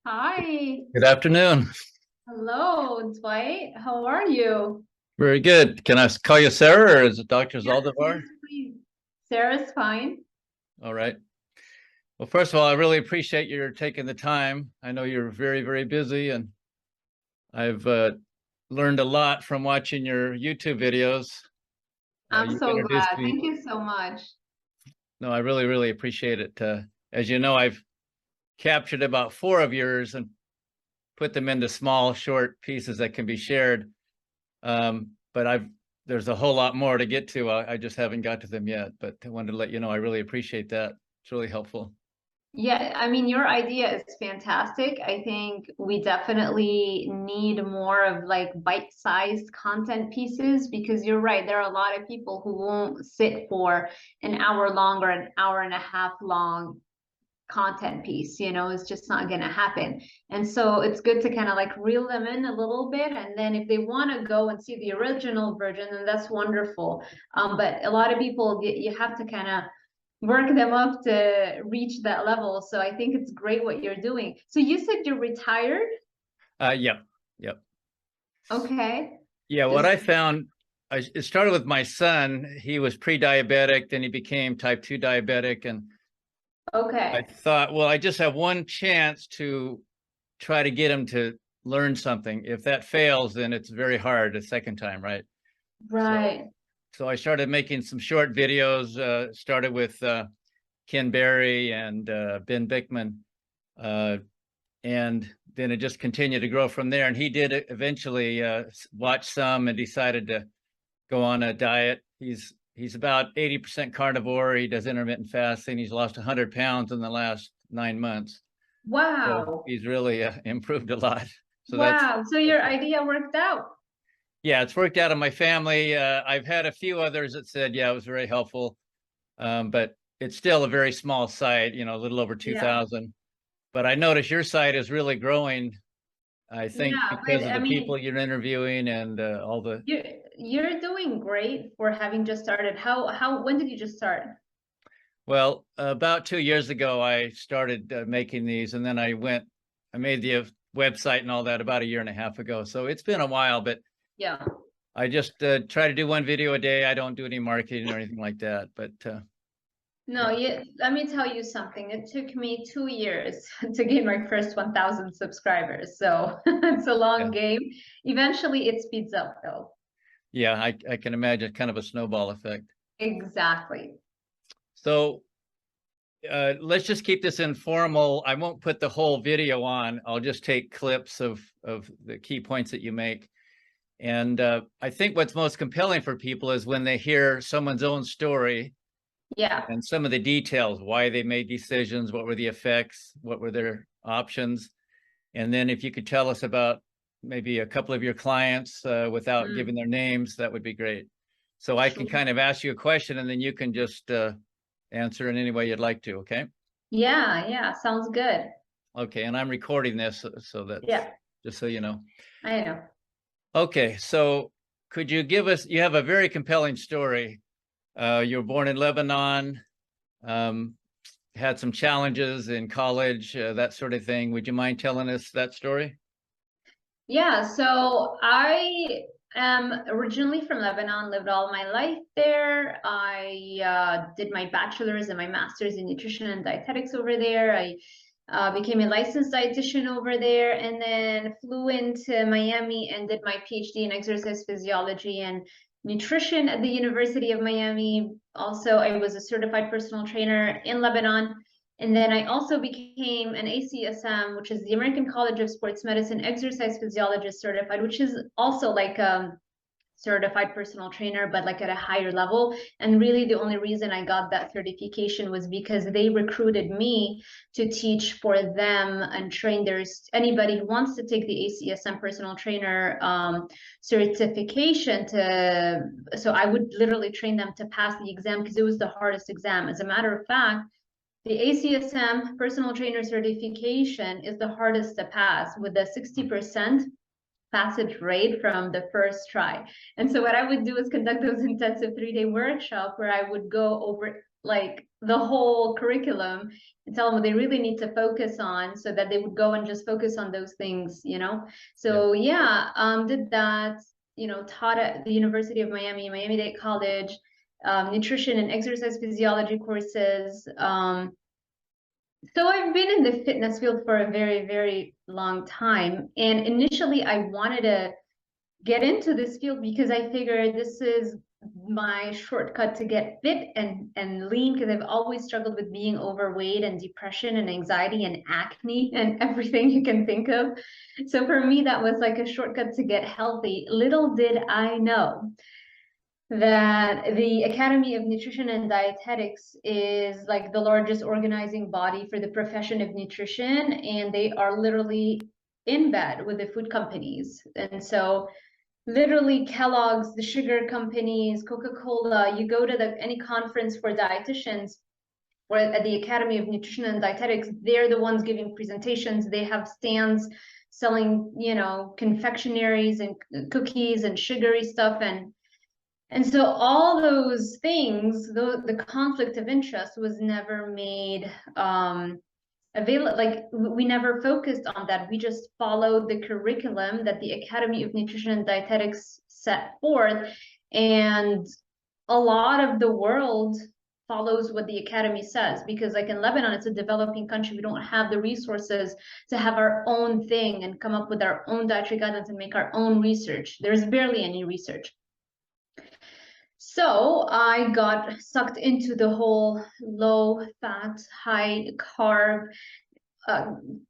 Hi. Good afternoon. Hello, Dwight. How are you? Very good. Can I call you Sarah or is it Dr. Yes, Zaldivar? yes, please. Sarah's fine. All right. Well, first of all, I really appreciate your taking the time. I know you're very, very busy, and I've learned a lot from watching your YouTube videos. I'm You've so introduced glad. me. Thank you so much. No, I really, really appreciate it. As you know, I've captured about four of yours and put them into small, short pieces that can be shared. But there's a whole lot more to get to. I just haven't got to them yet, but I wanted to let you know I really appreciate that. It's really helpful. Yeah, I mean, your idea is fantastic. I think we definitely need more of like bite-sized content pieces because you're right. There are a lot of people who won't sit for an hour long or an hour and a half long content piece, it's just not going to happen. And so it's good to kind of like reel them in a little bit, and then if they want to go and see the original version, then that's wonderful. But a lot of people, you have to kind of work them up to reach that level. So I think it's great what you're doing. So you said you're retired. Yep, yep. Okay. Yeah, what Just I found, it started with my son. He was pre-diabetic, then he became type 2 diabetic. And I okay. thought, well, I just have one chance to try to get him to learn something. If that fails, then it's very hard a second time, right? So, Right. so I started making some short videos, started with Ken Berry and Ben Bickman. Uh, and then it just continued to grow from there. And he did eventually watch some and decided to go on a diet. He's about 80% carnivore. He does intermittent fasting. He's lost 100 pounds in the last 9 months. So Wow. he's really improved a lot. So Wow. So that's your idea worked out. yeah, it's worked out in my family. I've had a few others that said, yeah, it was very helpful. But it's still a very small site, a little over Yeah. 2,000. But I notice your site is really growing, I think, Yeah, because but of I the people mean, you're interviewing and all the. You're you're doing great for having just started. How when did you just start? Well, about 2 years ago, I started making these, and then I made the website and all that about a year and a half ago. So it's been a while, but Yeah. I just try to do one video a day. I don't do any marketing or anything like that. But No, yeah, let me tell you something. It took me 2 years to gain my first 1,000 subscribers. So it's a yeah, long game. Eventually it speeds up though. yeah, I can imagine kind of a snowball effect. Exactly. So let's just keep this informal. I won't put the whole video on. I'll just take clips of the key points that you make. And I think what's most compelling for people is when they hear someone's own story Yeah. and some of the details, why they made decisions, what were the effects, what were their options. And then if you could tell us about maybe a couple of your clients without giving Mm, their names, that would be great. So I can sure. kind of ask you a question and then you can just answer in any way you'd like to. Okay. Yeah, yeah, sounds good. Okay. And I'm recording this so that's Yeah, just so you know. I know. Okay. So could you give us, you have a very compelling story. You were born in Lebanon, um, had some challenges in college, that sort of thing. Would you mind telling us that story? Yeah, so I am originally from Lebanon, lived all my life there. I did my bachelor's and my master's in nutrition and dietetics over there. I became a licensed dietitian over there, and then flew into Miami and did my PhD in exercise physiology and nutrition at the University of Miami. Also, I was a certified personal trainer in Lebanon. And then I also became an ACSM, which is the American College of Sports Medicine Exercise Physiologist certified, which is also like certified personal trainer, but like at a higher level. And really the only reason I got that certification was because they recruited me to teach for them and train anybody who wants to take the ACSM personal trainer certification so I would literally train them to pass the exam because it was the hardest exam. As a matter of fact, the ACSM personal trainer certification is the hardest to pass with a 60% passage rate from the first try. And so what I would do is conduct those intensive 3-day workshop where I would go over like the whole curriculum and tell them what they really need to focus on so that they would go and just focus on those things, you know? So yeah, did that, you know, taught at the University of Miami, Miami-Dade College, nutrition and exercise physiology courses. So I've been in the fitness field for a very, very long time. And initially I wanted to get into this field because I figured this is my shortcut to get fit and lean, because I've always struggled with being overweight and depression and anxiety and acne and everything you can think of. So for me, that was like a shortcut to get healthy. Little did I know that the Academy of Nutrition and Dietetics is like the largest organizing body for the profession of nutrition, and they are literally in bed with the food companies. And so literally Kellogg's, the sugar companies, Coca-Cola, you go to any conference for dietitians or at the Academy of Nutrition and Dietetics, they're the ones giving presentations. They have stands selling, you know, confectionaries and cookies and sugary stuff. And so all those things, the conflict of interest was never made available. Like we never focused on that. We just followed the curriculum that the Academy of Nutrition and Dietetics set forth. And a lot of the world follows what the academy says, because like in Lebanon, it's a developing country. We don't have the resources to have our own thing and come up with our own dietary guidelines and make our own research. There's barely any research. So I got sucked into the whole low fat, high carb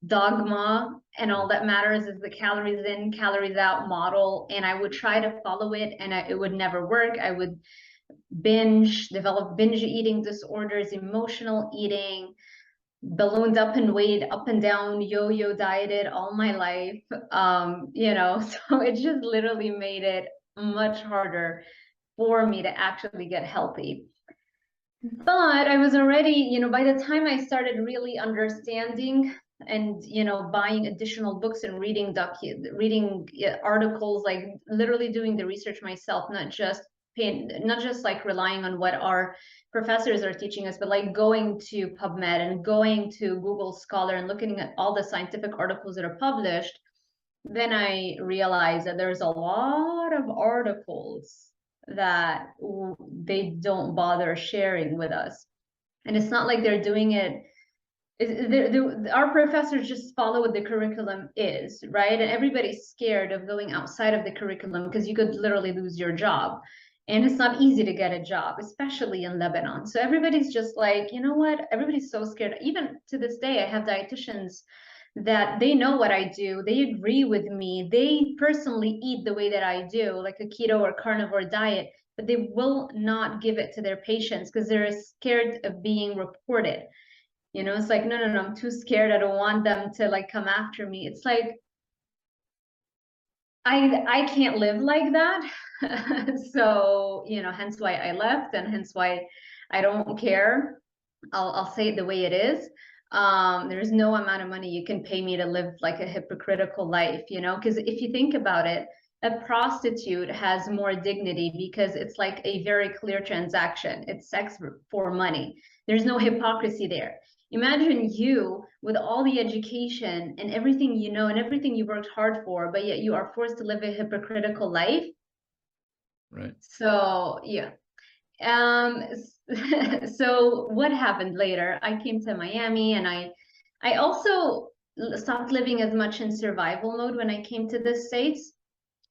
dogma, and all that matters is the calories in, calories out model. And I would try to follow it, and it would never work. I would develop binge eating disorders, emotional eating, ballooned up in weight, up and down, yo-yo dieted all my life. You know, so it just literally made it much harder for me to actually get healthy. But I was already, you know, by the time I started really understanding and, you know, buying additional books and reading articles, like literally doing the research myself, not just like relying on what our professors are teaching us, but like going to PubMed and going to Google Scholar and looking at all the scientific articles that are published, then I realized that there's a lot of articles that they don't bother sharing with us. And it's not like they're doing it. Our professors just follow what the curriculum is, right? And everybody's scared of going outside of the curriculum because you could literally lose your job. And it's not easy to get a job, especially in Lebanon. So everybody's just like, you know what? Everybody's so scared. Even to this day, I have dietitians that they know what I do. They agree with me. They personally eat the way that I do, like a keto or carnivore diet, but they will not give it to their patients because they're scared of being reported. You know, it's like, no, I'm too scared. I don't want them to like come after me. It's like, I can't live like that. So, you know, hence why I left, and hence why I don't care. I'll say it the way it is. There's no amount of money you can pay me to live like a hypocritical life, you know, because if you think about it, a prostitute has more dignity because it's like a very clear transaction. It's sex for money. There's no hypocrisy there. Imagine you with all the education and everything you know and everything you worked hard for, but yet you are forced to live a hypocritical life. Right. So yeah. So what happened later? I came to Miami, and I also stopped living as much in survival mode when I came to the States.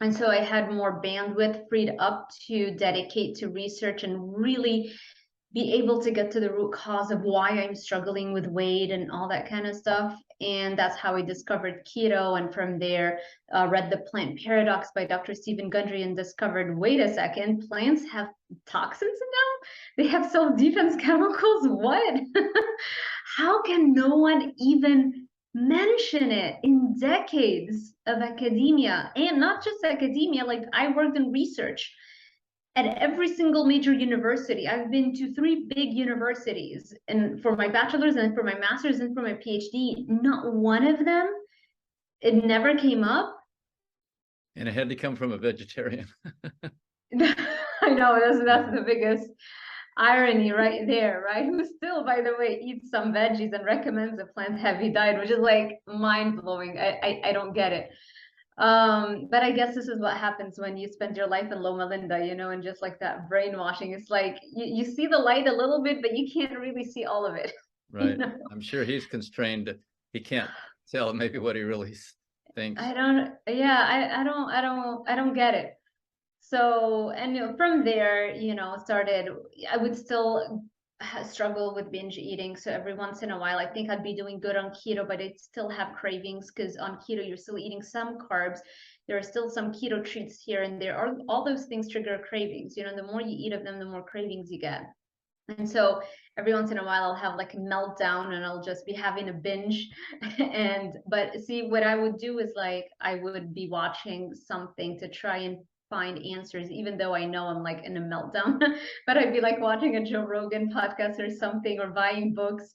And so I had more bandwidth freed up to dedicate to research and really be able to get to the root cause of why I'm struggling with weight and all that kind of stuff. And that's how I discovered keto. And from there, read The Plant Paradox by Dr. Stephen Gundry and discovered, wait a second, plants have toxins now? They have self-defense chemicals? What? How can no one even mention it in decades of academia? And not just academia, like I worked in research at every single major university. I've been to 3 big universities, and for my bachelor's and for my master's and for my PhD, not one of them, it never came up. And it had to come from a vegetarian. I know, that's the biggest irony right there, right? Who still, by the way, eats some veggies and recommends a plant-heavy diet, which is like mind-blowing. I don't get it. But I guess this is what happens when you spend your life in Loma Linda, you know, and just like that brainwashing. It's like you see the light a little bit, but you can't really see all of it. Right. You know? I'm sure he's constrained. He can't tell maybe what he really thinks. I don't, yeah, I don't get it. So, and you know, from there, you know, started, I would still struggle with binge eating. So every once in a while, I think I'd be doing good on keto, but I'd still have cravings because on keto, you're still eating some carbs. There are still some keto treats here and there. All those things trigger cravings. You know, the more you eat of them, the more cravings you get. And so every once in a while I'll have like a meltdown and I'll just be having a binge. And but see, what I would do is like I would be watching something to try and find answers, even though I know I'm like in a meltdown. But I'd be like watching a Joe Rogan podcast or something, or buying books.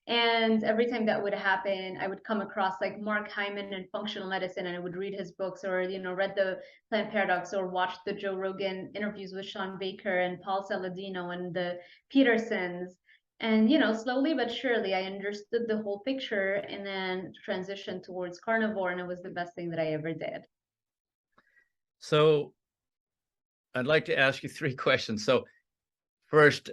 And every time that would happen, I would come across like Mark Hyman and functional medicine, and I would read his books, or you know, read the Plant Paradox, or watch the Joe Rogan interviews with Sean Baker and Paul Saladino and the Petersons. And you know, slowly but surely, I understood the whole picture, and then transitioned towards carnivore, and it was the best thing that I ever did. So I'd like to ask you 3 questions. So first,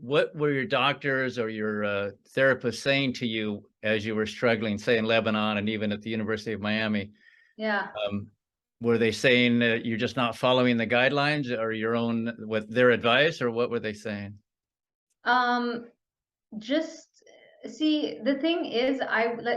what were your doctors or your therapists saying to you as you were struggling, say in Lebanon and even at the University of Miami? Yeah. Were they saying you're just not following the guidelines, or your own, with their advice, or what were they saying? Just see, the thing is,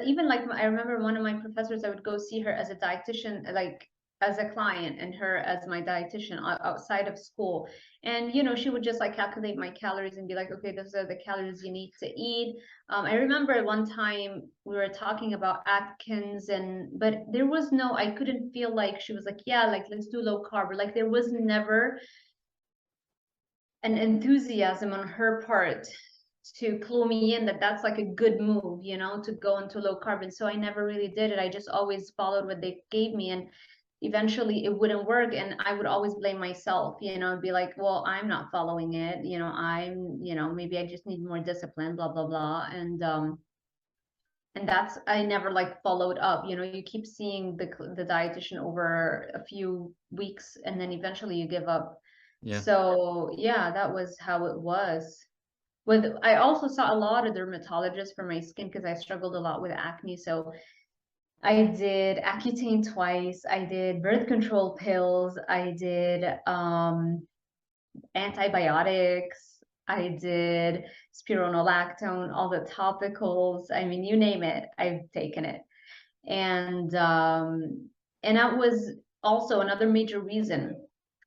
even like I remember one of my professors, I would go see her as a dietitian, like as a client, and her as my dietitian outside of school. And you know, she would just like calculate my calories and be like, okay, those are the calories you need to eat. I remember one time we were talking about Atkins, but there was no, I couldn't feel like she was like, yeah, like let's do low carb. Like there was never an enthusiasm on her part to clue me in that that's like a good move, you know, to go into low carb. So I never really did it. I just always followed what they gave me, and eventually it wouldn't work, and I would always blame myself, you know, be like, well, I'm not following it, you know, you know, maybe I just need more discipline, blah blah blah. And that's, I never like followed up, you know, you keep seeing the dietitian over a few weeks and then eventually you give up. Yeah. So yeah, that was how it was. I also saw a lot of dermatologists for my skin because I struggled a lot with acne. So I did Accutane twice. I did birth control pills. I did antibiotics. I did spironolactone, all the topicals. I mean, you name it, I've taken it. And that was also another major reason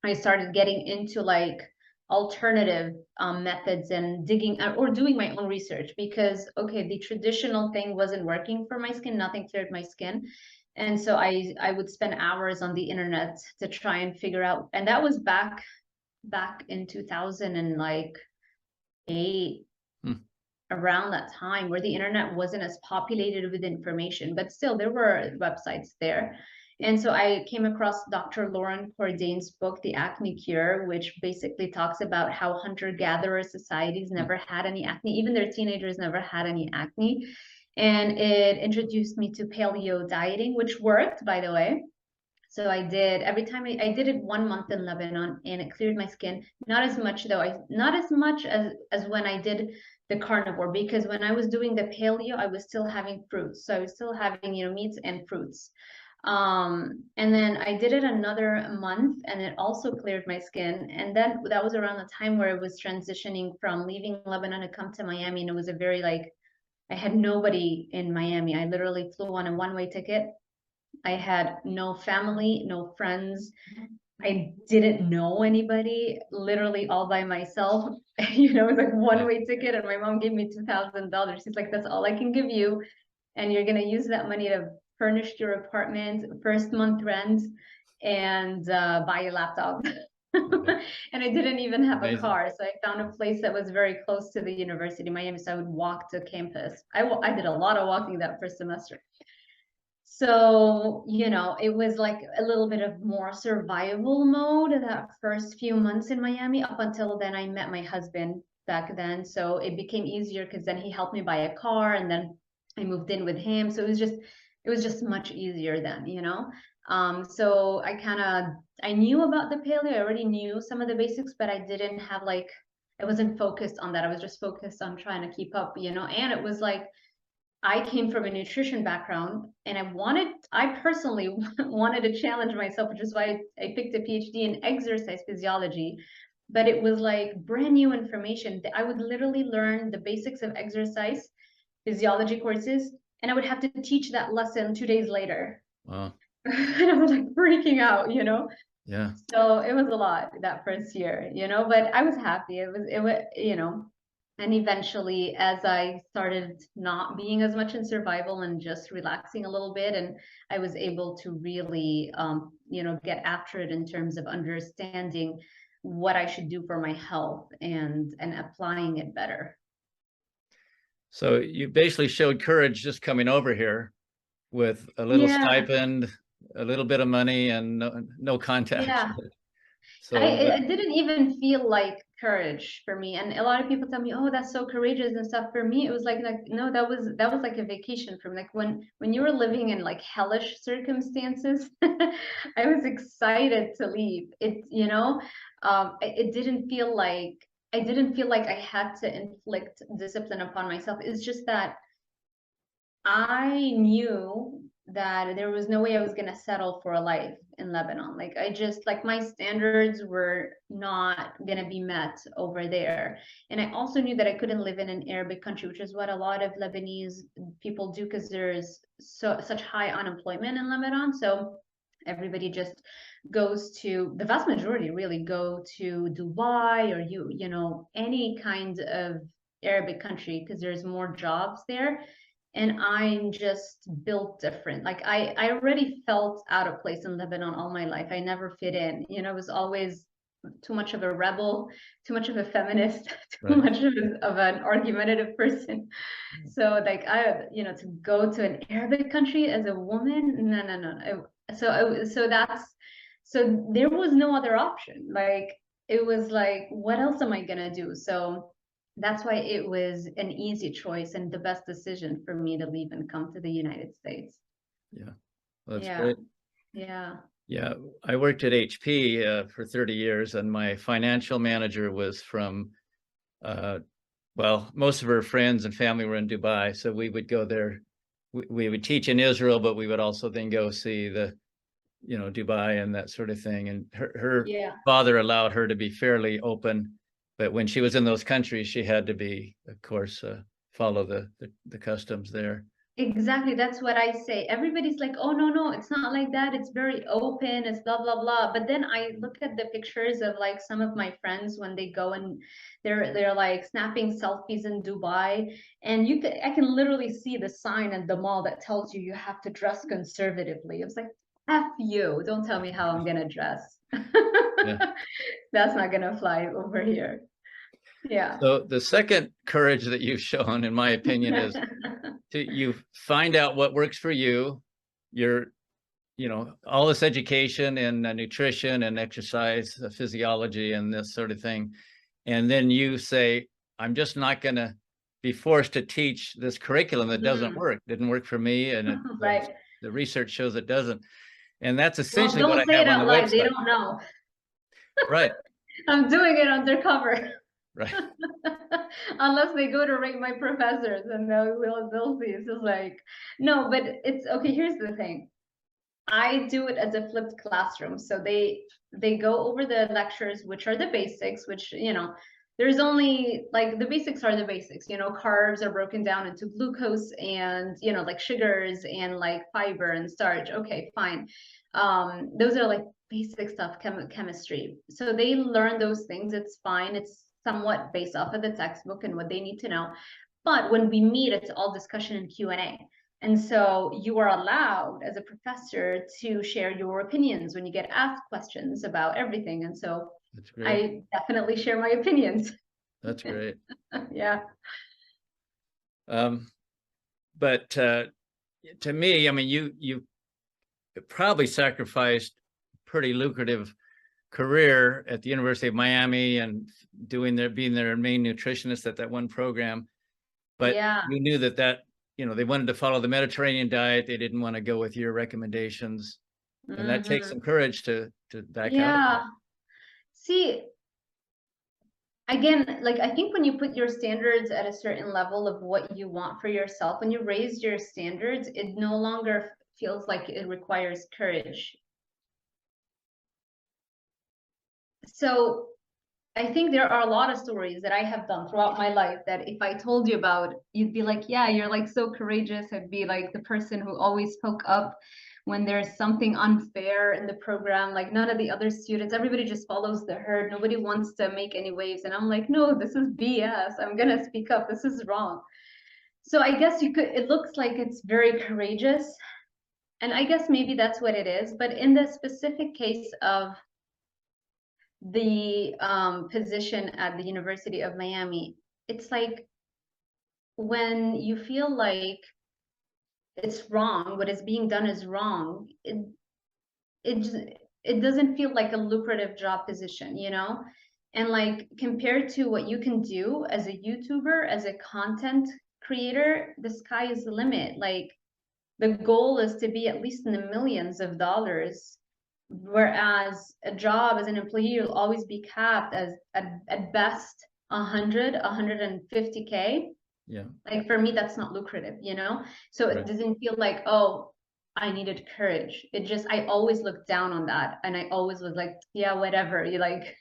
I started getting into like alternative methods and digging or doing my own research, because okay, the traditional thing wasn't working for my skin, nothing cleared my skin. And so I would spend hours on the internet to try and figure out, and that was back in 2008, around that time, where the internet wasn't as populated with information, but still there were websites there. And so I came across Dr. Lauren Cordain's book, The Acne Cure, which basically talks about how hunter-gatherer societies never had any acne, even their teenagers never had any acne. And it introduced me to paleo dieting, which worked, by the way. So I did, every time I did it 1 month in Lebanon, and it cleared my skin. Not as much though, not as much as when I did the carnivore, because when I was doing the paleo, I was still having fruits. So I was still having, you know, meats and fruits. And then I did it another month, and it also cleared my skin. And then that was around the time where I was transitioning from leaving Lebanon to come to Miami. And it was a very like, I had nobody in Miami. I literally flew on a one-way ticket. I had no family, no friends. I didn't know anybody, literally all by myself. You know, it was like one-way ticket, and my mom gave me $2,000. She's like, that's all I can give you. And you're going to use that money to furnish your apartment, first month rent, and buy a laptop. And I didn't even have a car. So I found a place that was very close to the University of Miami. So I would walk to campus. I did a lot of walking that first semester. So, you know, it was like a little bit of more survival mode that first few months in Miami. Up until then, I met my husband back then. So it became easier because then he helped me buy a car, and then I moved in with him. So it was just much easier then, you know? So I knew about the paleo. I already knew some of the basics, but I didn't have like, I wasn't focused on that. I was just focused on trying to keep up, you know? And it was like, I came from a nutrition background, and I personally wanted to challenge myself, which is why I picked a PhD in exercise physiology. But it was like brand new information. I would literally learn the basics of exercise physiology courses, and I would have to teach that lesson 2 days later. Wow. And I was like freaking out, you know? Yeah. So it was a lot that first year, you know, but I was happy. It was, you know, and eventually as I started not being as much in survival and just relaxing a little bit, and I was able to really, you know, get after it in terms of understanding what I should do for my health and applying it better. So you basically showed courage just coming over here with a little Yeah, stipend, a little bit of money, and no contacts. yeah. So, but It didn't even feel like courage for me. And a lot of people tell me, "Oh, that's so courageous and stuff." For me, it was like no, that was like a vacation for me. Like when you were living in like hellish circumstances, I was excited to leave. It, you know, it didn't feel like I didn't feel like I had to inflict discipline upon myself. It's just that I knew that there was no way I was going to settle for a life in Lebanon. Like I just like my standards were not going to be met over there. And I also knew that I couldn't live in an Arabic country, which is what a lot of Lebanese people do because there's such high unemployment in Lebanon. So everybody just goes to, the vast majority really go to Dubai or you know any kind of Arabic country because there's more jobs there. And I'm just built different. Like I already felt out of place in Lebanon all my life. I never fit in. You know, I was always too much of a rebel, too much of a feminist, too right. much of an argumentative person. So like you know, to go to an Arabic country as a woman, no, no, no. So there was no other option. Like it was like, what else am I gonna do? So that's why it was an easy choice and the best decision for me to leave and come to the United States. Yeah. Well, that's Yeah, great. yeah. Yeah. I worked at HP for 30 years, and my financial manager was from, well, most of her friends and family were in Dubai. So we would go there. We would teach in Israel, but we would also then go see Dubai and that sort of thing. And her Yeah. father allowed her to be fairly open, but when she was in those countries, she had to be, of course, follow the customs there. Exactly. That's what I say. Everybody's like, oh, no, no, it's not like that. It's very open. It's blah, blah, blah. But then I look at the pictures of like some of my friends when they go and they're like snapping selfies in Dubai. And I can literally see the sign at the mall that tells you you have to dress conservatively. It's like, F you. Don't tell me how I'm gonna dress. Yeah. That's not gonna fly over here. Yeah. So the second courage that you've shown, in my opinion, is you find out what works for you. You're, all this education in nutrition and exercise, physiology, and this sort of thing. And then you say, I'm just not going to be forced to teach this curriculum that doesn't work. Didn't work for me. And Right. the research shows it doesn't. And that's Well, essentially what don't I say have it on the out loud. They website. don't know. Right. I'm doing it undercover. Right. Unless they go to rate my professors and they'll see. It's just like, no, but it's okay. Here's the thing. I do it as a flipped classroom. So they go over the lectures, which are the basics, which, you know, there's only like the basics are the basics, you know, carbs are broken down into glucose and, you know, like sugars and like fiber and starch. Okay, fine. Those are like basic stuff, chemistry. So they learn those things. It's fine. It's somewhat based off of the textbook and what they need to know. But when we meet, it's all discussion and Q&A. And so you are allowed as a professor to share your opinions when you get asked questions about everything. And so That's great. I definitely share my opinions. That's great. Yeah. But to me, I mean, you probably sacrificed pretty lucrative career at the University of Miami and being their main nutritionist at that one program. But Yeah. you knew that, you know, they wanted to follow the Mediterranean diet. They didn't want to go with your recommendations. And that takes some courage to back out of that. See, again, like I think when you put your standards at a certain level of what you want for yourself, when you raise your standards, it no longer feels like it requires courage. So I think there are a lot of stories that I have done throughout my life that if I told you about, you'd be like, yeah, you're like so courageous. I'd be like the person who always spoke up when there's something unfair in the program. Like none of the other students, everybody just follows the herd. Nobody wants to make any waves. And I'm like, no, this is BS. I'm gonna speak up. This is wrong. So I guess it looks like it's very courageous. And I guess maybe that's what it is. But in the specific case of the position at the University of Miami, it's like when you feel like it's wrong, what is being done is wrong, it doesn't feel like a lucrative job position, you know? And like compared to what you can do as a YouTuber, as a content creator, the sky is the limit. Like the goal is to be at least in the millions of dollars. Whereas a job as an employee, you'll always be capped as at best 150K. Yeah. Like for me, that's not lucrative, you know? So Right. it doesn't feel like, oh, I needed courage. It just, I always looked down on that. And I always was like, yeah, whatever. You like,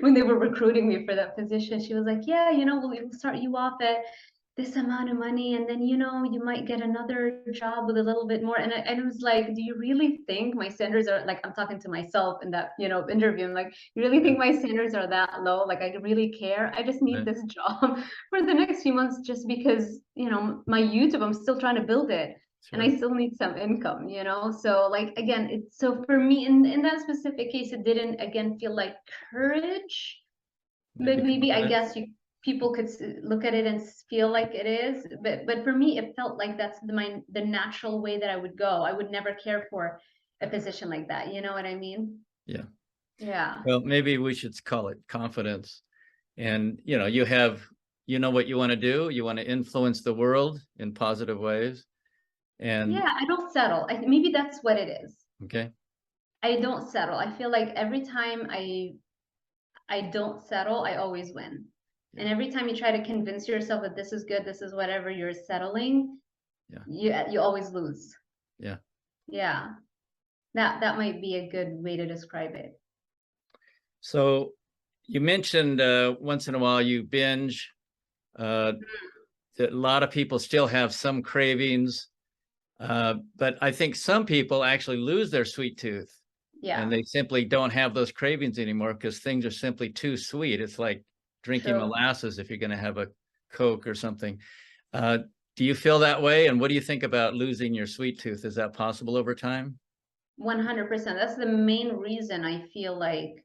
when they were recruiting me for that position, she was like, yeah, you know, we'll start you off at this amount of money, and then you know you might get another job with a little bit more. And it was like, do you really think my standards are like, I'm talking to myself in that, you know, interview, I'm like, you really think my standards are that low? Like I really care? I just need this job for the next few months just because, you know, my YouTube, I'm still trying to build it. Sure. And I still need some income, you know? So like, again, it's so for me in that specific case, it didn't again feel like courage, but maybe I guess people could look at it and feel like it is, but for me it felt like that's the natural way that I would go. I would never care for a position like that, you know what I mean? Yeah. Well, maybe we should call it confidence. And you know, you know what you want to do. You want to influence the world in positive ways. And yeah, I don't settle. Maybe that's what it is. Okay. I don't settle. I feel like every time I don't settle, I always win. And every time you try to convince yourself that this is good, this is whatever, you're settling, you always lose. Yeah. That might be a good way to describe it. So you mentioned once in a while you binge. A lot of people still have some cravings, but I think some people actually lose their sweet tooth. And they simply don't have those cravings anymore because things are simply too sweet. It's like drinking molasses if you're going to have a Coke or something. Do you feel that way? And what do you think about losing your sweet tooth? Is that possible over time? 100%. That's the main reason I feel like,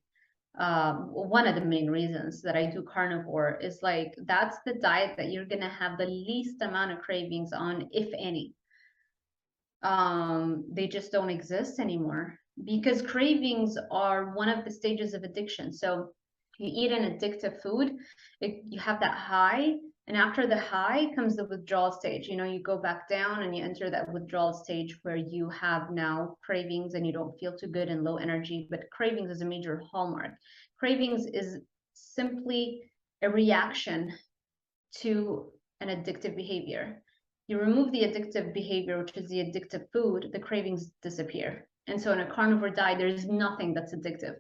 one of the main reasons that I do carnivore is like, that's the diet that you're going to have the least amount of cravings on, if any. They just don't exist anymore because cravings are one of the stages of addiction. So you eat an addictive food, you have that high, and after the high comes the withdrawal stage. You know, you go back down and you enter that withdrawal stage where you have now cravings and you don't feel too good and low energy. But cravings is a major hallmark. Cravings is simply a reaction to an addictive behavior. You remove the addictive behavior, which is the addictive food, the cravings disappear. And so in a carnivore diet, there's nothing that's addictive.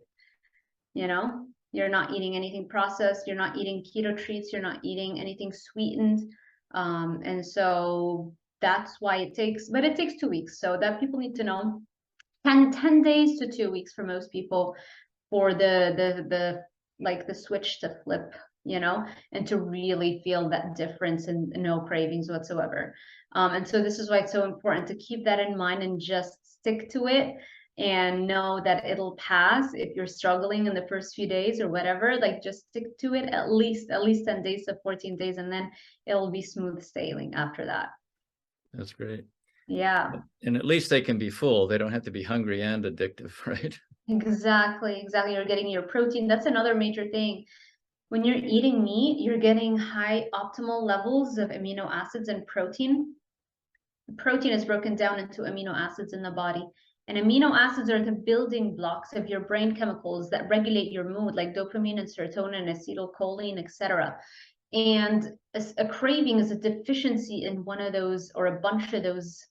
You know, you're not eating anything processed, you're not eating keto treats, you're not eating anything sweetened. And so that's why it takes 2 weeks. So that people need to know 10 days to 2 weeks for most people for the switch to flip, you know, and to really feel that difference and no cravings whatsoever. And so this is why it's so important to keep that in mind and just stick to it and know that it'll pass. If you're struggling in the first few days or whatever, like just stick to it at least 10 days to 14 days, and then it'll be smooth sailing after that. That's great. Yeah. And at least they can be full. They don't have to be hungry and addictive, right? Exactly, exactly. You're getting your protein. That's another major thing. When you're eating meat, you're getting high optimal levels of amino acids and protein. Protein is broken down into amino acids in the body. And amino acids are the building blocks of your brain chemicals that regulate your mood, like dopamine and serotonin, acetylcholine, etc. And a craving is a deficiency in one of those or a bunch of those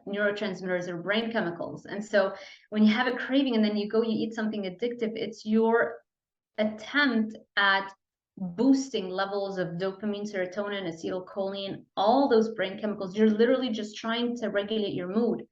neurotransmitters or brain chemicals. And so when you have a craving and then you eat something addictive, it's your attempt at boosting levels of dopamine, serotonin, acetylcholine, all those brain chemicals. You're literally just trying to regulate your mood.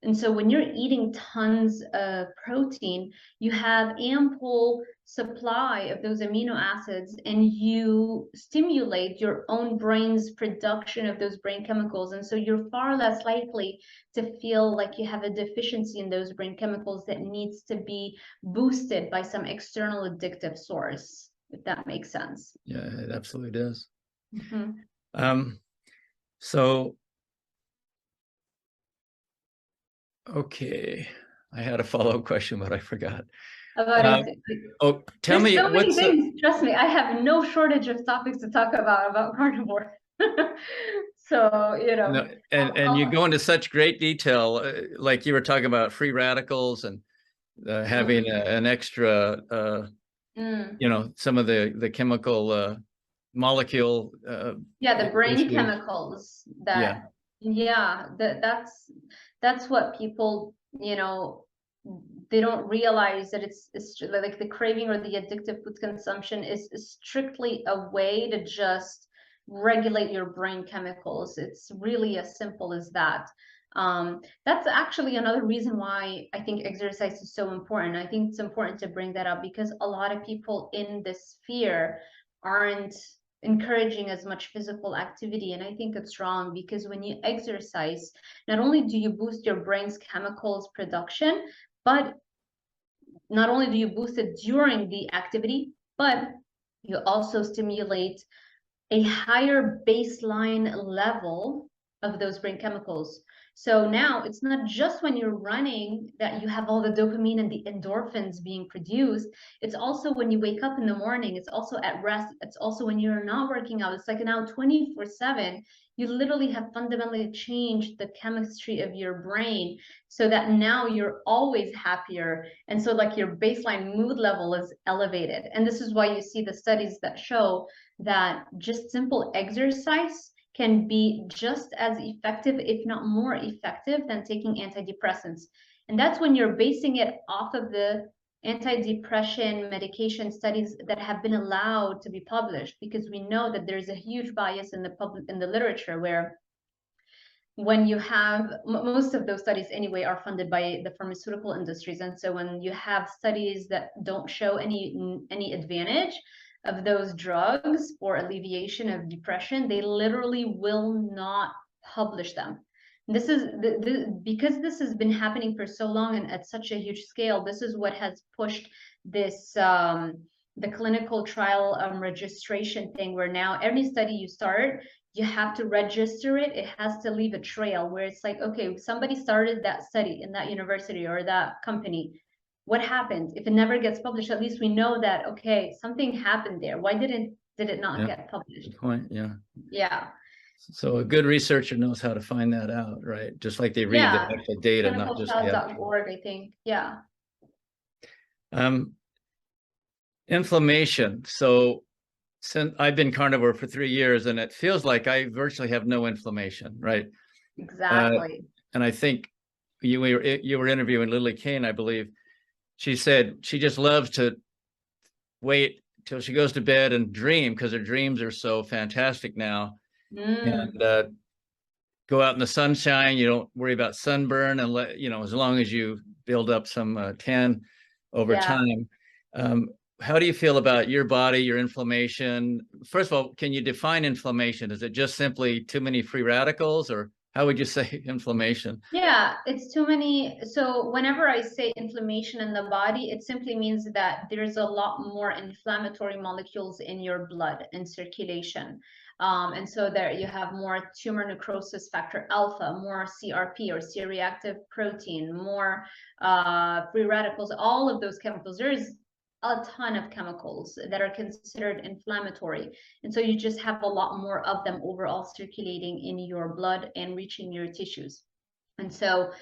And so when you're eating tons of protein, you have ample supply of those amino acids, and you stimulate your own brain's production of those brain chemicals. And so you're far less likely to feel like you have a deficiency in those brain chemicals that needs to be boosted by some external addictive source, if that makes sense. Yeah, it absolutely does. Mm-hmm. So, okay, I had a follow-up question, but I forgot. About oh, tell me so many what's things. Trust me, I have no shortage of topics to talk about carnivore. So, you know. No, and you go into such great detail, like you were talking about free radicals and having an extra, you know, some of the chemical molecule. Yeah, the brain issues. chemicals that, yeah, that's what people, you know, they don't realize that it's like the craving or the addictive food consumption is strictly a way to just regulate your brain chemicals. It's really as simple as that. That's actually another reason why I think exercise is so important. I think it's important to bring that up because a lot of people in this sphere aren't encouraging as much physical activity. And I think it's wrong because when you exercise, not only do you boost your brain's chemicals production, but not only do you boost it during the activity, but you also stimulate a higher baseline level of those brain chemicals. So now it's not just when you're running that you have all the dopamine and the endorphins being produced. It's also when you wake up in the morning. It's also at rest. It's also when you're not working out. It's like now 24/7. You literally have fundamentally changed the chemistry of your brain so that now you're always happier. And so like your baseline mood level is elevated. And this is why you see the studies that show that just simple exercise can be just as effective, if not more effective, than taking antidepressants. And that's when you're basing it off of the antidepressant medication studies that have been allowed to be published, because we know that there's a huge bias in the literature where when you have most of those studies anyway are funded by the pharmaceutical industries, and so when you have studies that don't show any advantage of those drugs for alleviation of depression, they literally will not publish them. This is because this has been happening for so long and at such a huge scale. This is what has pushed this the clinical trial registration thing, where now every study you start, you have to register it. It has to leave a trail where it's like, okay, somebody started that study in that university or that company. What happened? If it never gets published, at least we know that, okay, something happened there. Why did it not get published? Good point. Yeah. Yeah. So a good researcher knows how to find that out, right? Just like they read the actual data, not just the clinicaltrials.org, I think. Yeah. Inflammation. So since I've been carnivore for 3 years, and it feels like I virtually have no inflammation, right? Exactly. And I think you were interviewing Lily Kane, I believe. She said she just loves to wait till she goes to bed and dream, because her dreams are so fantastic now. And go out in the sunshine. You don't worry about sunburn, and as long as you build up some tan over time. How do you feel about your body, your inflammation? First of all, can you define inflammation? Is it just simply too many free radicals, or how would you say inflammation? Yeah, it's too many. So whenever I say inflammation in the body, it simply means that there's a lot more inflammatory molecules in your blood and circulation. And so there you have more tumor necrosis factor alpha, more CRP or C-reactive protein, more free radicals, all of those chemicals. There's a ton of chemicals that are considered inflammatory. And so you just have a lot more of them overall circulating in your blood and reaching your tissues. And so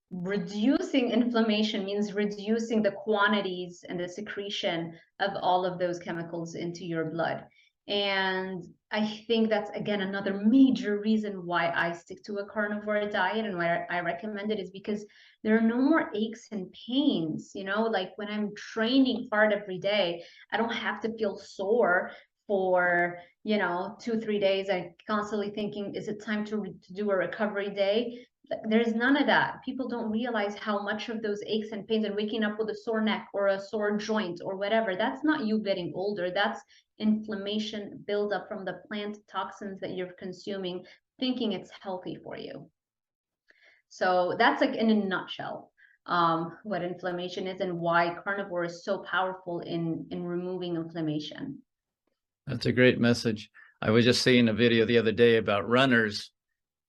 reducing inflammation means reducing the quantities and the secretion of all of those chemicals into your blood. And I think that's, again, another major reason why I stick to a carnivore diet and why I recommend it, is because there are no more aches and pains. You know, like when I'm training hard every day, I don't have to feel sore for, you know, 2-3 days. I'm constantly thinking, is it time to do a recovery day? There's none of that. People don't realize how much of those aches and pains and waking up with a sore neck or a sore joint or whatever, that's not you getting older. That's inflammation buildup from the plant toxins that you're consuming, thinking it's healthy for you. So that's, like, in a nutshell, what inflammation is and why carnivore is so powerful in removing inflammation. That's a great message. I was just seeing a video the other day about runners,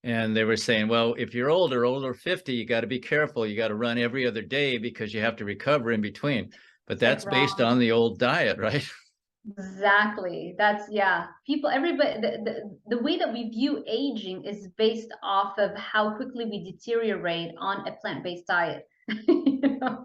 and they were saying, well, if you're older 50, you got to be careful. You got to run every other day because you have to recover in between. But that's based on the old diet, right? Exactly. That's, yeah. People, everybody, the way that we view aging is based off of how quickly we deteriorate on a plant-based diet. You know?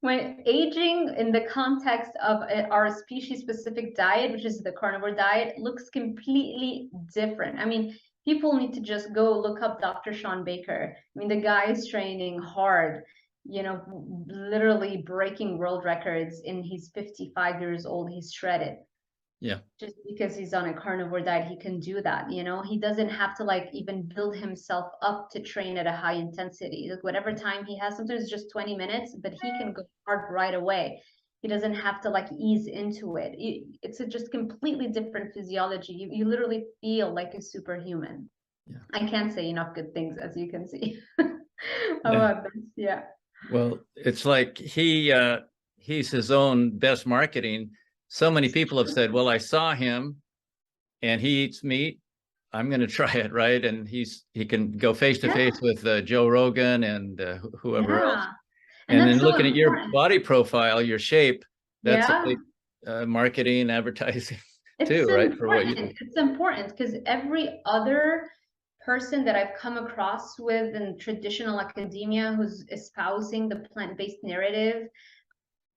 When aging in the context of our species-specific diet, which is the carnivore diet, looks completely different. I mean, people need to just go look up Dr. Sean Baker. I mean, the guy is training hard, you know, literally breaking world records. He's 55 years old. He's shredded. Yeah. Just because he's on a carnivore diet, he can do that. You know, he doesn't have to, like, even build himself up to train at a high intensity. Like, whatever time he has, sometimes it's just 20 minutes, but he can go hard right away. He doesn't have to, like, ease into it. It's just completely different physiology. You literally feel like a superhuman. Yeah. I can't say enough good things, as you can see, about this. Yeah. Well, it's like he's his own best marketing. So many people have said, well, I saw him and he eats meat, I'm going to try it, right? And he can go face to face with Joe Rogan and whoever else. And then so looking at your body profile, your shape, that's marketing, advertising too, right? For what you do. It's important because every other person that I've come across with in traditional academia who's espousing the plant-based narrative,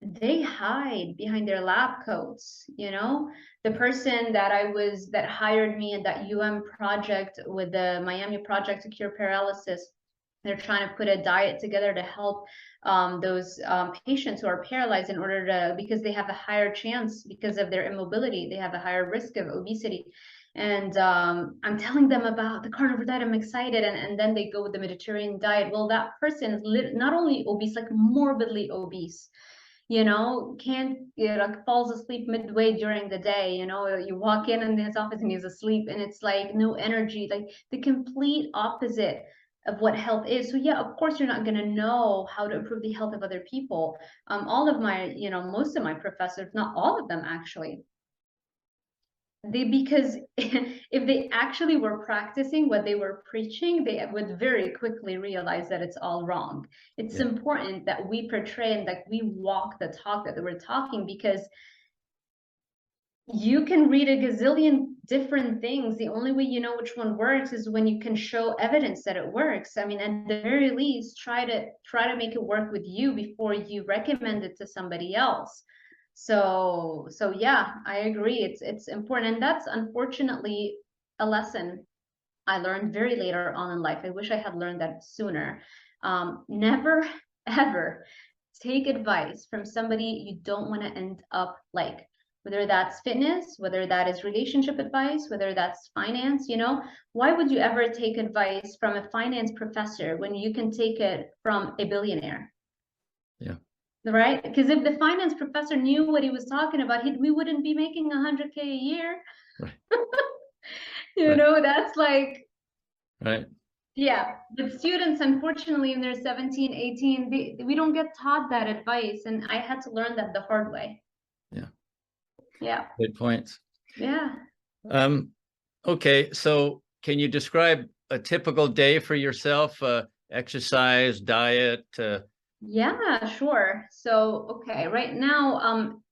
they hide behind their lab coats. You know, the person that hired me at that project with the Miami Project to Cure Paralysis, they're trying to put a diet together to help those patients who are paralyzed, in order to, because they have a higher chance, because of their immobility, they have a higher risk of obesity. And I'm telling them about the carnivore diet, I'm excited, and then they go with the Mediterranean diet. Well, that person is not only obese, like morbidly obese, you know, can't, you know, like falls asleep midway during the day. You know, you walk in his office and he's asleep, and it's like no energy, like the complete opposite of what health is. So yeah, of course you're not going to know how to improve the health of other people. All of my, you know, most of my professors, not all of them actually, because if they actually were practicing what they were preaching, they would very quickly realize that it's all wrong. It's important that we portray and that we walk the talk that we're talking, because you can read a gazillion different things. The only way you know which one works is when you can show evidence that it works. I mean, at the very least, try to make it work with you before you recommend it to somebody else. So yeah, I agree. It's important. And that's unfortunately a lesson I learned very later on in life. I wish I had learned that sooner. Never, ever take advice from somebody you don't want to end up like. Whether that's fitness, whether that is relationship advice, whether that's finance. You know, why would you ever take advice from a finance professor when you can take it from a billionaire? Yeah. Right? Because if the finance professor knew what he was talking about, we wouldn't be making $100K a year. Right. You know, that's like, right. Yeah, but students, unfortunately, when they're 17, 18, we don't get taught that advice. And I had to learn that the hard way. Yeah. Yeah. Good points. Yeah. Okay, so can you describe a typical day for yourself? Exercise, diet? Yeah, sure. So, okay, right now, I'm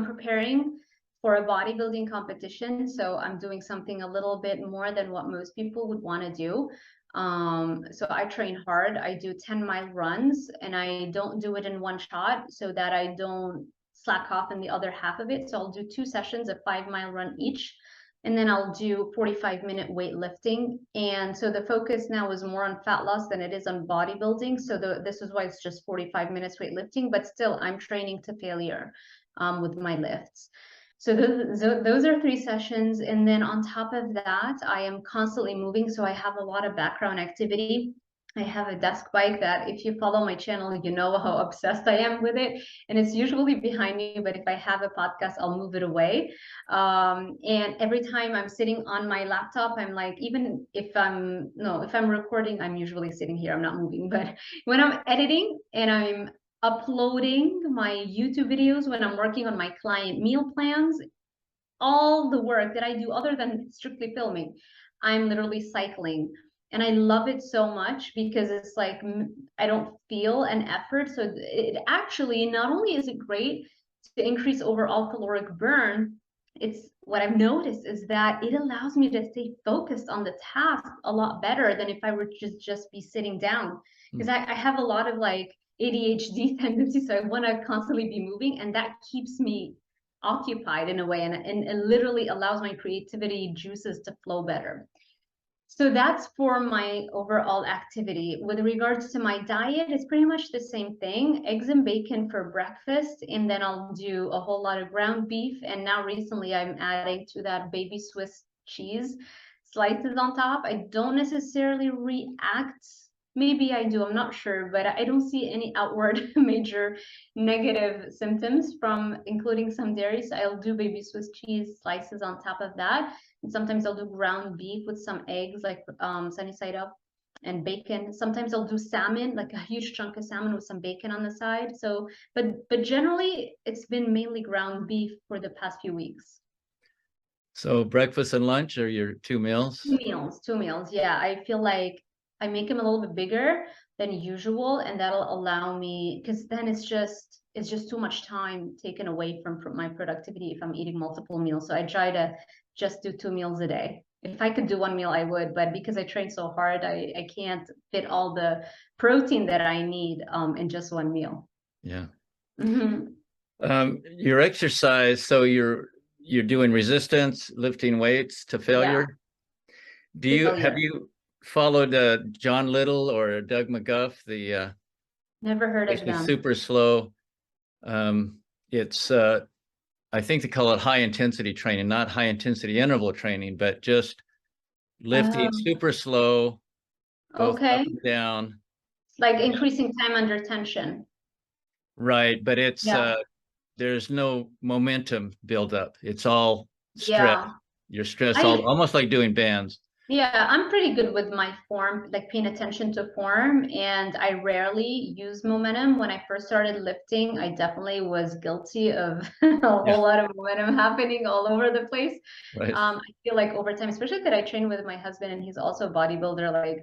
preparing for a bodybuilding competition. So I'm doing something a little bit more than what most people would want to do. So I train hard. I do 10-mile runs, and I don't do it in one shot so that I don't slack off in the other half of it. So I'll do 2 sessions, a 5-mile run each. And then I'll do 45-minute weightlifting. And so the focus now is more on fat loss than it is on bodybuilding. So this is why it's just 45 minutes weightlifting, but still I'm training to failure with my lifts. So those are 3 sessions. And then on top of that, I am constantly moving. So I have a lot of background activity. I have a desk bike that if you follow my channel, you know how obsessed I am with it. And it's usually behind me, but if I have a podcast, I'll move it away. And every time I'm sitting on my laptop, I'm like, even if I'm recording, I'm usually sitting here, I'm not moving. But when I'm editing and I'm uploading my YouTube videos, when I'm working on my client meal plans, all the work that I do other than strictly filming, I'm literally cycling. And I love it so much because it's like I don't feel an effort. So it actually, not only is it great to increase overall caloric burn, it's what I've noticed is that it allows me to stay focused on the task a lot better than if I were just be sitting down. Because I have a lot of like ADHD tendencies, so I want to constantly be moving, and that keeps me occupied in a way, and it literally allows my creativity juices to flow better. So that's for my overall activity. With regards to my diet, it's pretty much the same thing. Eggs and bacon for breakfast, and then I'll do a whole lot of ground beef. And now recently I'm adding to that baby Swiss cheese slices on top. I don't necessarily react. Maybe I do, I'm not sure, but I don't see any outward major negative symptoms from including some dairy. So I'll do baby Swiss cheese slices on top of that. And sometimes I'll do ground beef with some eggs, like sunny side up, and bacon. Sometimes I'll do salmon, like a huge chunk of salmon with some bacon on the side. So, but generally, it's been mainly ground beef for the past few weeks. So breakfast and lunch are your 2 meals? 2 meals, 2 meals. Yeah, I feel like I make them a little bit bigger than usual, and that'll allow me, because then it's just too much time taken away from my productivity if I'm eating multiple meals. So I try to just do 2 meals a day. If I could do one meal, I would, but because I train so hard, I can't fit all the protein that I need in just one meal. Yeah. Mm-hmm. Your exercise, so you're doing resistance, lifting weights to failure. Have you followed John Little or Doug McGuff, the Never heard of them. super slow? It's I think they call it high intensity training, not high intensity interval training, but just lifting super slow, both up and down. Like increasing time under tension. Right, but it's there's no momentum build up. It's all stress. You're stressed almost like doing bands. Yeah, I'm pretty good with my form, like paying attention to form, and I rarely use momentum. When I first started lifting, I definitely was guilty of a whole lot of momentum happening all over the place. Right. I feel like over time, especially that I train with my husband and he's also a bodybuilder, like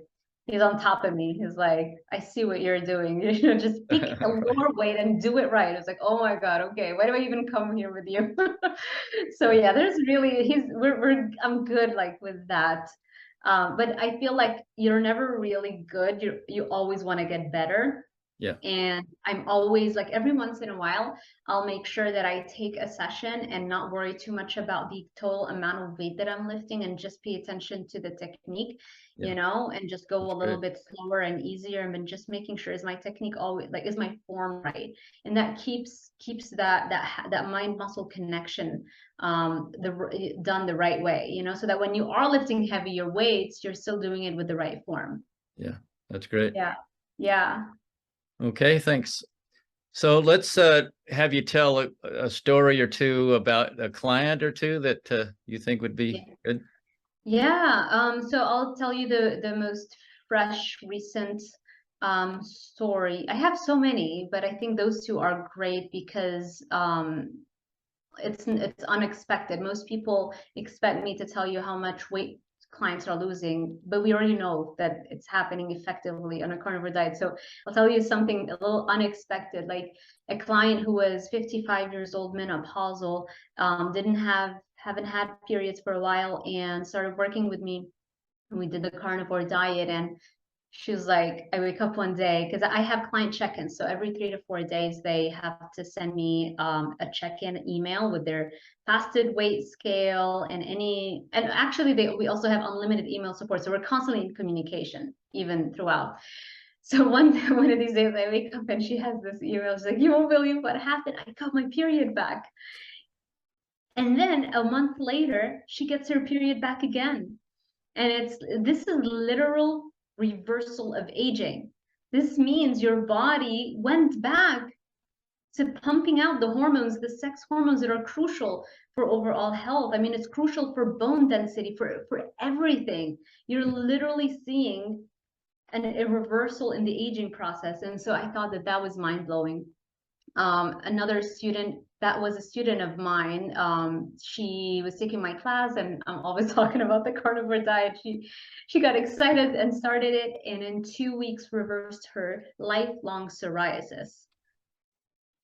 he's on top of me. He's like, I see what you're doing. You know, just pick a lower weight and do it right. It's like, oh my God, okay, why do I even come here with you? So yeah, there's really I'm good like with that. But I feel like you're never really good. You always want to get better. Yeah. And I'm always like every once in a while, I'll make sure that I take a session and not worry too much about the total amount of weight that I'm lifting and just pay attention to the technique, you know, and just go a little bit slower and easier, and then just making sure is my technique always like is my form right, and that keeps that mind muscle connection done the right way, you know, so that when you are lifting heavier weights, you're still doing it with the right form. Yeah, that's great. Yeah. Okay, thanks. So let's have you tell a story or two about a client or two that you think would be good. Yeah. So I'll tell you the most fresh, recent story. I have so many, but I think those two are great because it's unexpected. Most people expect me to tell you how much weight clients are losing, but we already know that it's happening effectively on a carnivore diet. So I'll tell you something a little unexpected, like a client who was 55 years old, menopausal, haven't had periods for a while, and started working with me. We did the carnivore diet, and she was like, I wake up one day, because I have client check-ins. So every 3 to 4 days, they have to send me a check-in email with their fasted weight scale and actually we also have unlimited email support. So we're constantly in communication, even throughout. So one of these days I wake up and she has this email. She's like, you won't believe what happened. I got my period back. And then a month later, she gets her period back again. And this is literal reversal of aging. This means your body went back to pumping out the hormones, the sex hormones that are crucial for overall health. I mean, it's crucial for bone density, for everything. You're literally seeing a reversal in the aging process. And so I thought that was mind-blowing. Another student that was a student of mine, she was taking my class, and I'm always talking about the carnivore diet. She got excited and started it, and in 2 weeks reversed her lifelong psoriasis.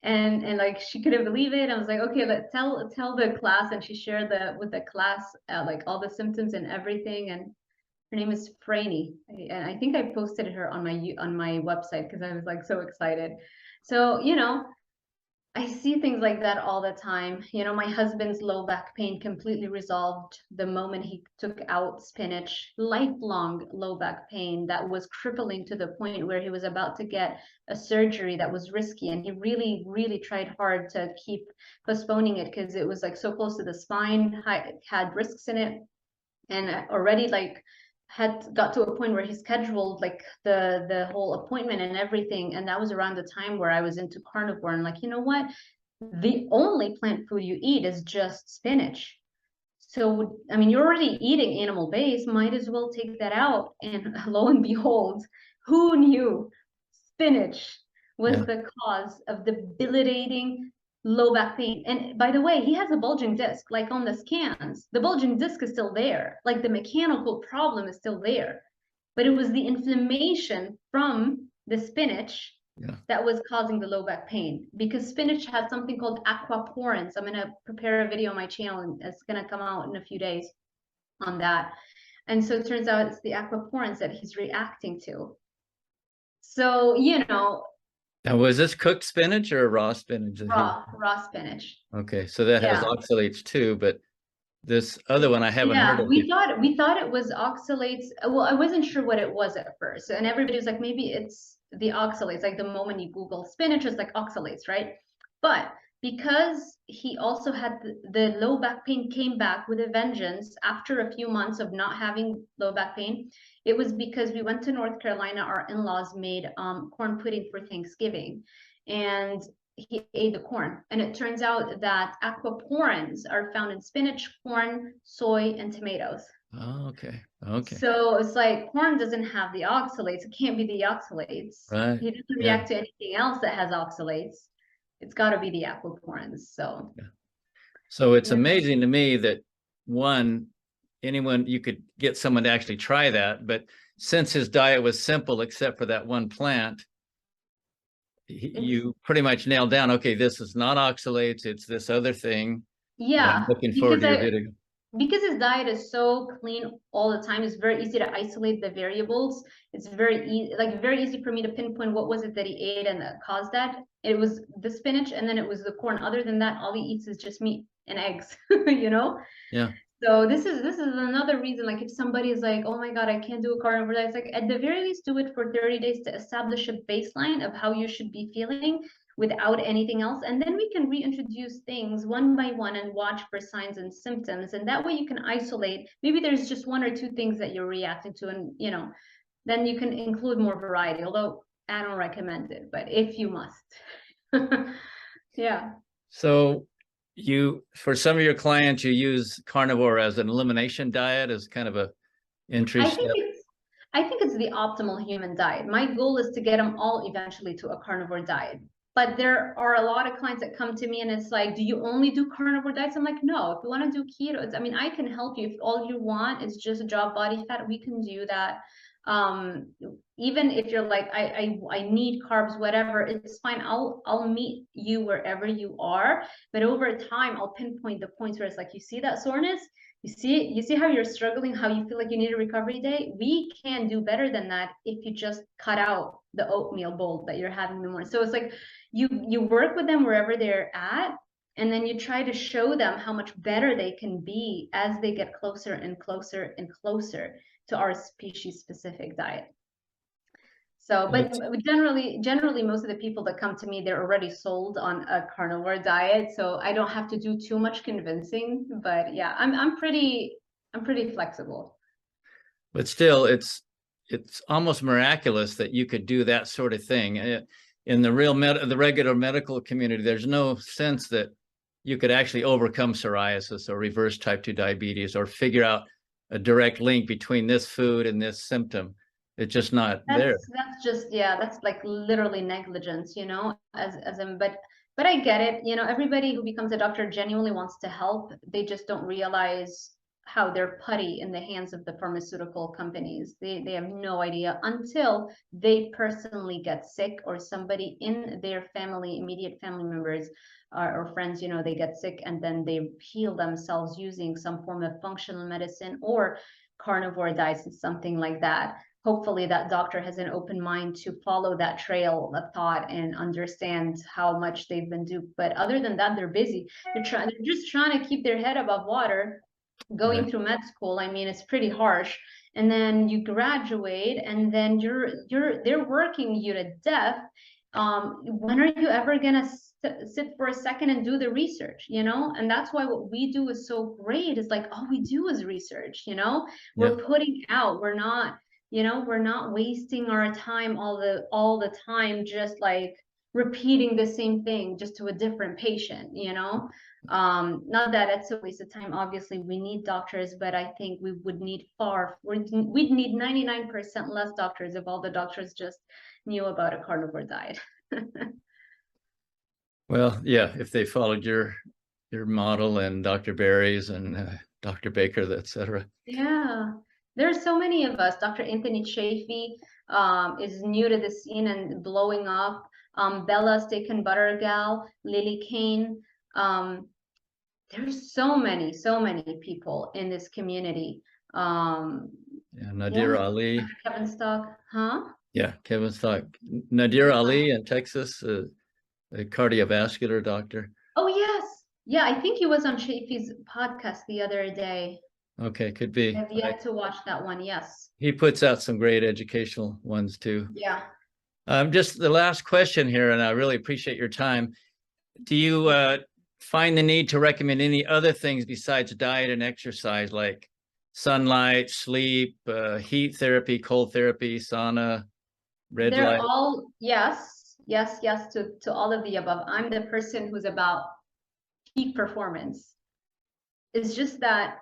And like, she couldn't believe it. I was like, okay, let's tell the class. And she shared with the class like all the symptoms and everything. And her name is Franny, and I think I posted her on my website because I was like so excited. So, you know, I see things like that all the time. You know, my husband's low back pain completely resolved the moment he took out spinach. Lifelong low back pain that was crippling to the point where he was about to get a surgery that was risky. And he really, really tried hard to keep postponing it because it was like so close to the spine, had risks in it. And already like had got to a point where he scheduled like the whole appointment and everything. And that was around the time where I was into carnivore, and like, you know what? The only plant food you eat is just spinach. So, I mean, you're already eating animal based, might as well take that out. And lo and behold, who knew spinach was the cause of debilitating low back pain? And by the way, he has a bulging disc, like on the scans. The bulging disc is still there, like the mechanical problem is still there. But it was the inflammation from the spinach that was causing the low back pain, because spinach has something called aquaporins. I'm going to prepare a video on my channel, and it's going to come out in a few days on that. And so it turns out it's the aquaporins that he's reacting to. So, you know. Now, was this cooked spinach or raw spinach? Raw spinach. Okay, so that has oxalates too, but this other one I haven't heard of. We thought it was oxalates. Well, I wasn't sure what it was at first, and everybody was like, maybe it's the oxalates. Like the moment you Google spinach, it's like oxalates, right? But because he also had the low back pain came back with a vengeance after a few months of not having low back pain. It was because we went to North Carolina. Our in-laws made corn pudding for Thanksgiving, and he ate the corn. And it turns out that aquaporins are found in spinach, corn, soy, and tomatoes. Oh, okay. Okay. So it's like corn doesn't have the oxalates. It can't be the oxalates. Right. He doesn't react to anything else that has oxalates. It's got to be the aquaporins. So it's amazing to me that you could get someone to actually try that, but since his diet was simple except for that one plant, you pretty much nailed down, okay, this is not oxalates, it's this other thing. Yeah. I'm looking forward to your video. Because his diet is so clean all the time, it's very easy to isolate the variables. It's very easy for me to pinpoint what was it that he ate and that caused that. It was the spinach, and then it was the corn. Other than that, all he eats is just meat and eggs, you know? Yeah. So this is another reason, like if somebody is like, oh my God, I can't do a carnivore diet, it's like at the very least do it for 30 days to establish a baseline of how you should be feeling without anything else. And then we can reintroduce things one by one and watch for signs and symptoms. And that way you can isolate, maybe there's just 1 or 2 things that you're reacting to, and you know, then you can include more variety, although I don't recommend it, but if you must. Yeah. So for some of your clients, you use carnivore as an elimination diet as kind of a entry step. I think it's the optimal human diet. My goal is to get them all eventually to a carnivore diet. But there are a lot of clients that come to me and it's like, do you only do carnivore diets? I'm like, no, if you want to do keto, I mean, I can help you. If all you want is just a drop body fat, we can do that. Even if you're like, I need carbs, whatever, it's fine. I'll meet you wherever you are. But over time, I'll pinpoint the points where it's like, you see that soreness? You see how you're struggling, how you feel like you need a recovery day? We can do better than that if you just cut out the oatmeal bowl that you're having in the morning. So it's like you work with them wherever they're at, and then you try to show them how much better they can be as they get closer and closer and closer to our species specific diet. So, but generally, most of the people that come to me, they're already sold on a carnivore diet. So I don't have to do too much convincing. But yeah, I'm pretty flexible. But still, it's almost miraculous that you could do that sort of thing. In the regular medical community, there's no sense that you could actually overcome psoriasis or reverse type 2 diabetes or figure out a direct link between this food and this symptom. It's just not there. That's just, yeah, that's like literally negligence, you know, but I get it. You know, everybody who becomes a doctor genuinely wants to help. They just don't realize how they're putty in the hands of the pharmaceutical companies. They have no idea until they personally get sick or somebody in their family, immediate family members or friends, you know, they get sick and then they heal themselves using some form of functional medicine or carnivore diets and something like that. Hopefully that doctor has an open mind to follow that trail of thought and understand how much they've been duped. But other than that, they're busy. They're just trying to keep their head above water, going through med school. I mean, it's pretty harsh. And then you graduate and then they're working you to death. When are you ever gonna sit for a second and do the research, you know? And that's why what we do is so great. It's like all we do is research, you know? We're putting out, we're not, you know, we're not wasting our time all the time just like repeating the same thing just to a different patient, you know. Not that it's a waste of time. Obviously we need doctors, but I think we would need we'd need 99% less doctors if all the doctors just knew about a carnivore diet. Well, yeah, if they followed your model and Dr. Berry's and Dr. Baker, etc. Yeah, there's so many of us. Dr. Anthony Chafee is new to the scene and blowing up. Bella Steak and Butter Gal, Lily Kane. There's so many people in this community. Yeah, Nadir Ali. Kevin Stock, huh? Yeah, Kevin Stock. Nadir Ali in Texas, a cardiovascular doctor. Oh, yes. Yeah, I think he was on Chafee's podcast the other day. Okay, could be. I've yet to watch that one, yes. He puts out some great educational ones too. Yeah. Just the last question here, and I really appreciate your time. Do you find the need to recommend any other things besides diet and exercise, like sunlight, sleep, heat therapy, cold therapy, sauna, red light? They're all, yes to all of the above. I'm the person who's about peak performance. It's just that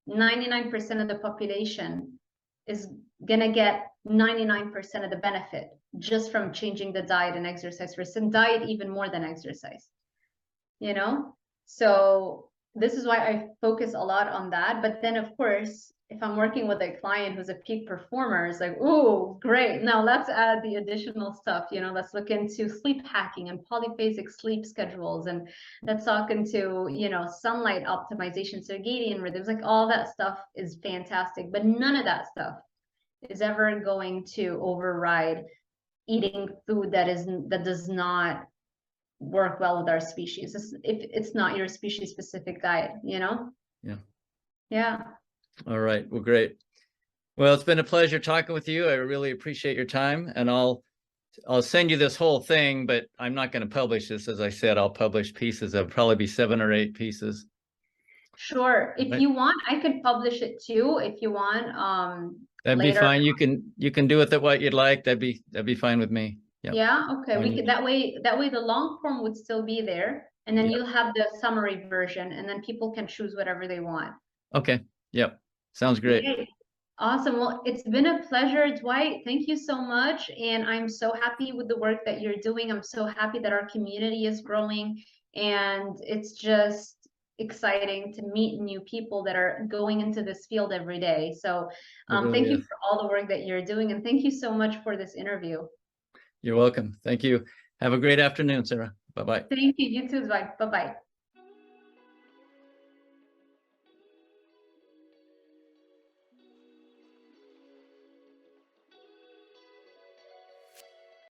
99% of the population is gonna get 99% of the benefit just from changing the diet and exercise first, and diet even more than exercise, you know? So this is why I focus a lot on that. But then of course, if I'm working with a client who's a peak performer, it's like, oh, great. Now let's add the additional stuff, you know, let's look into sleep hacking and polyphasic sleep schedules. And let's talk into, you know, sunlight optimization, circadian rhythms, like all that stuff is fantastic. But none of that stuff is ever going to override eating food that does not work well with our species. If it's not your species specific diet, you know? Yeah. All right. Well, great. Well, it's been a pleasure talking with you. I really appreciate your time, and I'll send you this whole thing, but I'm not going to publish this. As I said, I'll publish pieces. It'll probably be 7 or 8 pieces. Sure. If you want, I could publish it too. If you want, that'd be fine. You can do with it what you'd like. That'd be fine with me. Yep. Yeah. Okay. We could that way the long form would still be there, and then you'll have the summary version, and then people can choose whatever they want. Okay. Yep. Sounds great. Okay. Awesome. Well, it's been a pleasure, Dwight. Thank you so much. And I'm so happy with the work that you're doing. I'm so happy that our community is growing. And it's just exciting to meet new people that are going into this field every day. So It really thank you is. for all the work that you're doing. And thank you so much for this interview. You're welcome. Thank you. Have a great afternoon, Sarah. Bye-bye. Thank you. You too, Dwight. Bye-bye.